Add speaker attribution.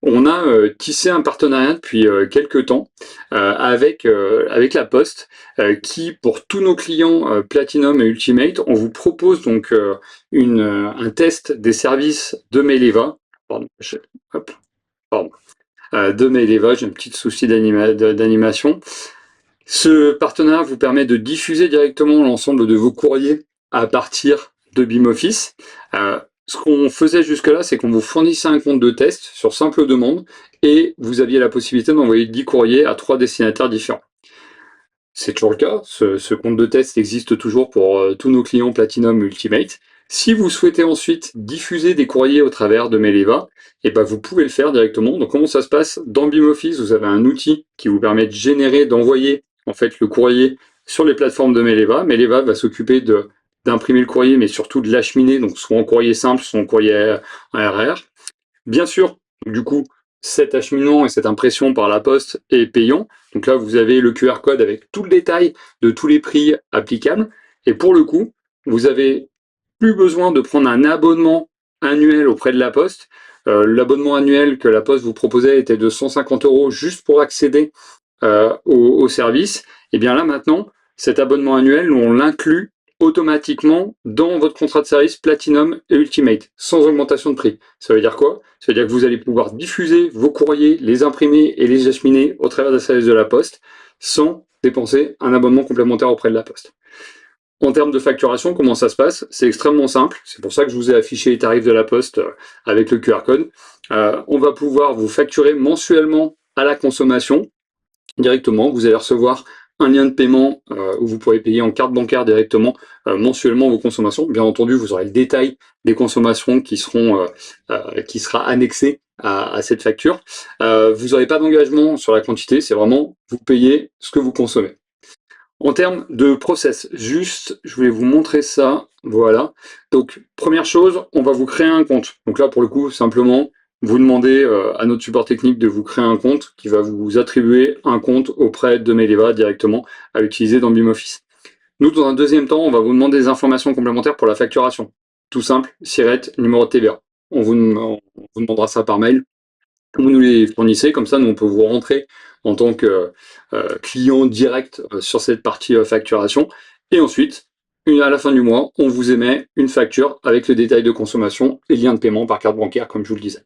Speaker 1: On a tissé un partenariat depuis quelques temps avec la Poste, qui, pour tous nos clients Platinum et Ultimate, on vous propose donc un test des services de Maileva. Pardon, hop, pardon. De Maileva, j'ai un petit souci d'animation. Ce partenariat vous permet de diffuser directement l'ensemble de vos courriers à partir de BIMoffice. Ce qu'on faisait jusque-là, c'est qu'on vous fournissait un compte de test sur simple demande et vous aviez la possibilité d'envoyer 10 courriers à 3 destinataires différents. C'est toujours le cas, ce compte de test existe toujours pour tous nos clients Platinum Ultimate. Si vous souhaitez ensuite diffuser des courriers au travers de Maileva, eh ben vous pouvez le faire directement. Donc comment ça se passe? Dans BIMoffice, vous avez un outil qui vous permet de générer, d'envoyer en fait le courrier sur les plateformes de Maileva. Maileva va s'occuper d'imprimer le courrier, mais surtout de l'acheminer, donc soit en courrier simple, soit en courrier RR. Bien sûr, du coup, cet acheminement et cette impression par la poste est payant. Donc là, vous avez le QR code avec tout le détail de tous les prix applicables. Et pour le coup, vous avez plus besoin de prendre un abonnement annuel auprès de la Poste. L'abonnement annuel que la Poste vous proposait était de 150 € juste pour accéder au service. Et bien là maintenant, cet abonnement annuel, on l'inclut automatiquement dans votre contrat de service Platinum et Ultimate, sans augmentation de prix. Ça veut dire quoi? Ça veut dire que vous allez pouvoir diffuser vos courriers, les imprimer et les acheminer au travers des services de la Poste, sans dépenser un abonnement complémentaire auprès de la Poste. En termes de facturation, comment ça se passe? C'est extrêmement simple. C'est pour ça que je vous ai affiché les tarifs de la Poste avec le QR code. On va pouvoir vous facturer mensuellement à la consommation directement. Vous allez recevoir un lien de paiement où vous pourrez payer en carte bancaire directement mensuellement vos consommations. Bien entendu, vous aurez le détail des consommations qui sera annexé à cette facture. Vous n'aurez pas d'engagement sur la quantité, c'est vraiment vous payez ce que vous consommez. En termes de process, juste, je voulais vous montrer ça, voilà. Donc, première chose, on va vous créer un compte. Donc là, pour le coup, simplement, vous demandez à notre support technique de vous créer un compte qui va vous attribuer un compte auprès de Maileva directement à utiliser dans BIMoffice. Nous, dans un deuxième temps, on va vous demander des informations complémentaires pour la facturation. Tout simple, SIRET, numéro de TVA. On vous demandera ça par mail. Vous nous les fournissez, comme ça, nous, on peut vous rentrer en tant que client direct sur cette partie facturation. Et ensuite, à la fin du mois, on vous émet une facture avec le détail de consommation et lien de paiement par carte bancaire, comme je vous le disais.